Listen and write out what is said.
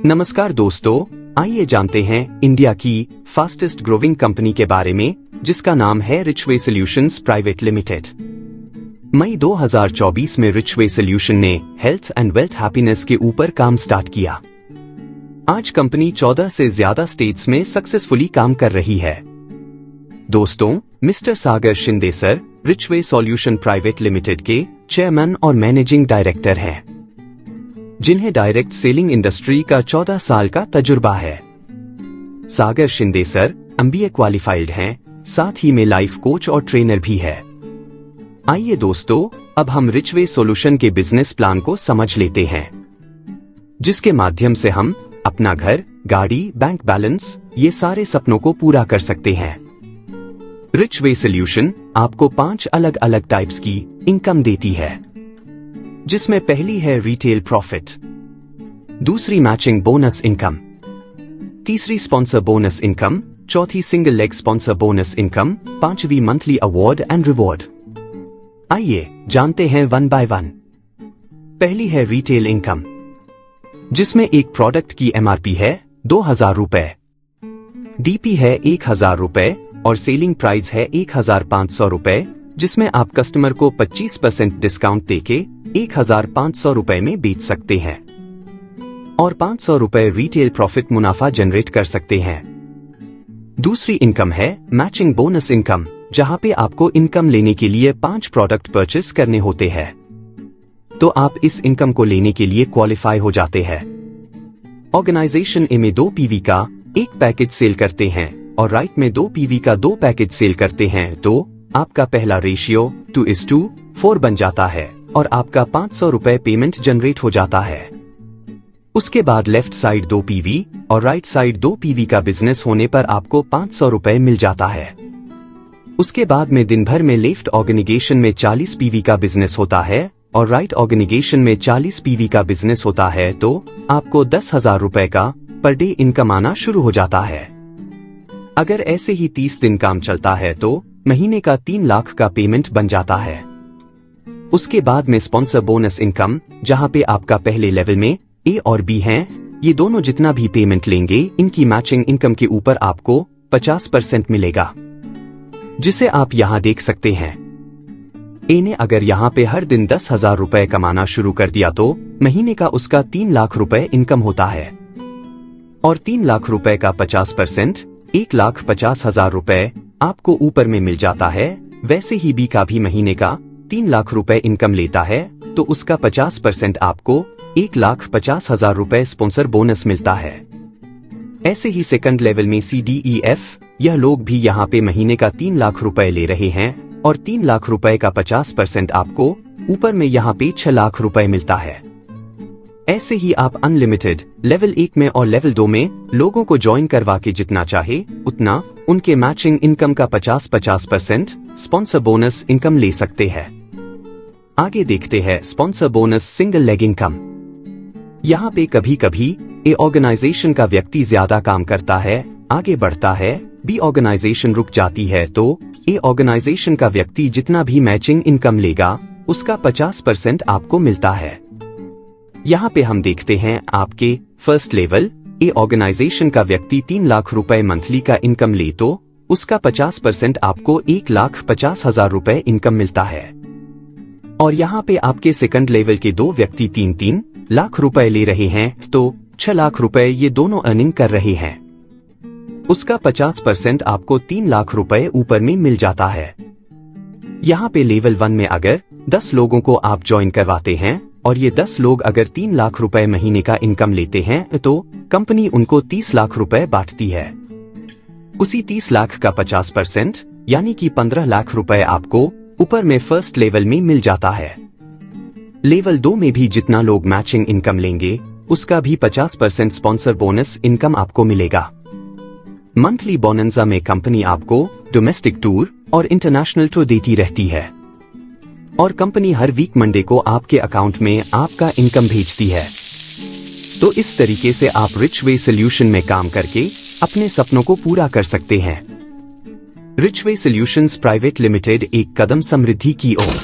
नमस्कार दोस्तों, आइए जानते हैं इंडिया की फास्टेस्ट ग्रोविंग कंपनी के बारे में जिसका नाम है रिचवे सॉल्यूशंस प्राइवेट लिमिटेड। मई 2024 में रिचवे सॉल्यूशन ने हेल्थ एंड वेल्थ हैप्पीनेस के ऊपर काम स्टार्ट किया। आज कंपनी 14 से ज्यादा स्टेट्स में सक्सेसफुली काम कर रही है। दोस्तों, mister Sagar Shinde sir Richway solution private limited के चेयरमैन और मैनेजिंग डायरेक्टर हैं, जिन्हें डायरेक्ट सेलिंग इंडस्ट्री का 14 साल का तजुर्बा है। सागर शिंदे सर MBA क्वालिफाइड हैं, साथ ही में लाइफ कोच और ट्रेनर भी है। आइए दोस्तों, अब हम रिचवे सॉल्यूशन के बिजनेस प्लान को समझ लेते हैं, जिसके माध्यम से हम अपना घर, गाड़ी, बैंक बैलेंस, ये सारे सपनों को पूरा कर सकते हैं। रिचवे सॉल्यूशन आपको 5 अलग अलग टाइप्स की इनकम देती है, जिसमें पहली है रिटेल प्रॉफिट, दूसरी मैचिंग बोनस इनकम, तीसरी स्पॉन्सर बोनस इनकम, चौथी single leg sponsor bonus income, पांचवी मंथली अवार्ड एंड रिवॉर्ड। आइए जानते हैं वन बाय वन। पहली है रिटेल इनकम, जिसमें एक प्रोडक्ट की MRP है 2000 रुपए, DP है 1000 रुपए और सेलिंग प्राइस है 1500 रुपए, जिसमें आप कस्टमर को 25% डिस्काउंट देके 1500 रुपए में बेच सकते हैं और 500 रुपए रिटेल प्रॉफिट मुनाफा जनरेट कर सकते हैं। दूसरी इनकम है मैचिंग बोनस इनकम, जहां पे आपको इनकम लेने के लिए 5 प्रोडक्ट परचेस करने होते हैं, तो आप इस इनकम को लेने के लिए क्वालिफाई हो जाते हैं। ऑर्गेनाइजेशन ए में 2 PV का 1 पैकेज सेल करते हैं और राइट में 2 PV का 2 पैकेज सेल करते हैं, तो आपका पहला रेशियो 2:4 बन जाता है और आपका 500 रुपए पेमेंट जनरेट हो जाता है। उसके बाद लेफ्ट साइड 2 PV और राइट साइड 2 PV का बिजनेस होने पर आपको 500 रुपए मिल जाता है। उसके बाद में दिन भर में लेफ्ट ऑर्गेनाइजेशन में 40 PV का बिजनेस होता है और राइट ऑर्गेनाइजेशन में 40 PV का बिजनेस होता है, तो आपको 10,000 रुपए का पर डे इनकम आना शुरू हो जाता है। अगर ऐसे ही 30 दिन काम चलता है तो महीने का 3 लाख का पेमेंट बन जाता है। उसके बाद में स्पॉन्सर बोनस इनकम, जहां पे आपका पहले लेवल में A और B हैं, ये दोनों जितना भी पेमेंट लेंगे इनकी मैचिंग इनकम के ऊपर आपको 50% मिलेगा, जिसे आप यहां देख सकते हैं। A ने अगर यहां पे हर दिन 10,000 रुपए कमाना शुरू कर दिया तो महीने का उसका 3 लाख रुपए इनकम होता है और 3 लाख रुपए का 50% 1,50,000 रुपए आपको ऊपर में मिल जाता है। वैसे ही B का भी महीने का 3 लाख रुपए इनकम लेता है, तो उसका 50% आपको 1,50,000 रुपए स्पॉन्सर बोनस मिलता है। ऐसे ही सेकंड लेवल में C, D, E, F यह लोग भी यहाँ पे महीने का 3 लाख रुपए ले रहे हैं और 3 लाख रुपए का 50% आपको ऊपर में यहाँ पे 6 लाख रुपए मिलता है। ऐसे ही आप अनलिमिटेड लेवल 1 में और लेवल 2 में लोगों को ज्वाइन करवा के जितना चाहे उतना उनके मैचिंग इनकम का 50% स्पॉन्सर बोनस इनकम ले सकते हैं। आगे देखते हैं sponsor bonus single leg income. यहाँ पे कभी कभी ए ऑर्गेनाइजेशन का व्यक्ति ज्यादा काम करता है, आगे बढ़ता है, B ऑर्गेनाइजेशन रुक जाती है, तो ए ऑर्गेनाइजेशन का व्यक्ति जितना भी मैचिंग इनकम लेगा उसका 50% आपको मिलता है। यहाँ पे हम देखते हैं आपके फर्स्ट लेवल ए ऑर्गेनाइजेशन का व्यक्ति 3 लाख रुपए मंथली का इनकम ले तो उसका 50% आपको 1,50,000 रुपए इनकम मिलता है। और यहाँ पे आपके सेकंड लेवल के 2 व्यक्ति 3 लाख रुपए ले रहे हैं, तो 6 लाख रुपए ये दोनों अर्निंग कर रहे हैं। उसका 50% आपको 3 लाख रुपए ऊपर में मिल जाता है। यहाँ पे लेवल 1 में अगर 10 लोगों को आप ज्वाइन करवाते हैं और ये 10 लोग अगर 3 लाख रुपए महीने का इनकम लेते हैं, तो कंपनी उनको 30 लाख रुपए बांटती है। उसी 30 लाख का 50% यानी कि 15 लाख रुपए आपको ऊपर में फर्स्ट लेवल में मिल जाता है। लेवल 2 में भी जितना लोग मैचिंग इनकम लेंगे उसका भी 50% स्पॉन्सर बोनस इनकम आपको मिलेगा। मंथली बोनंजा में कंपनी आपको डोमेस्टिक टूर और इंटरनेशनल टूर देती रहती है और कंपनी हर वीक मंडे को आपके अकाउंट में आपका इनकम भेजती है। तो इस तरीके से आप रिचवे सॉल्यूशन में काम करके अपने सपनों को पूरा कर सकते हैं। रिचवे सॉल्यूशंस प्राइवेट लिमिटेड, एक कदम समृद्धि की ओर।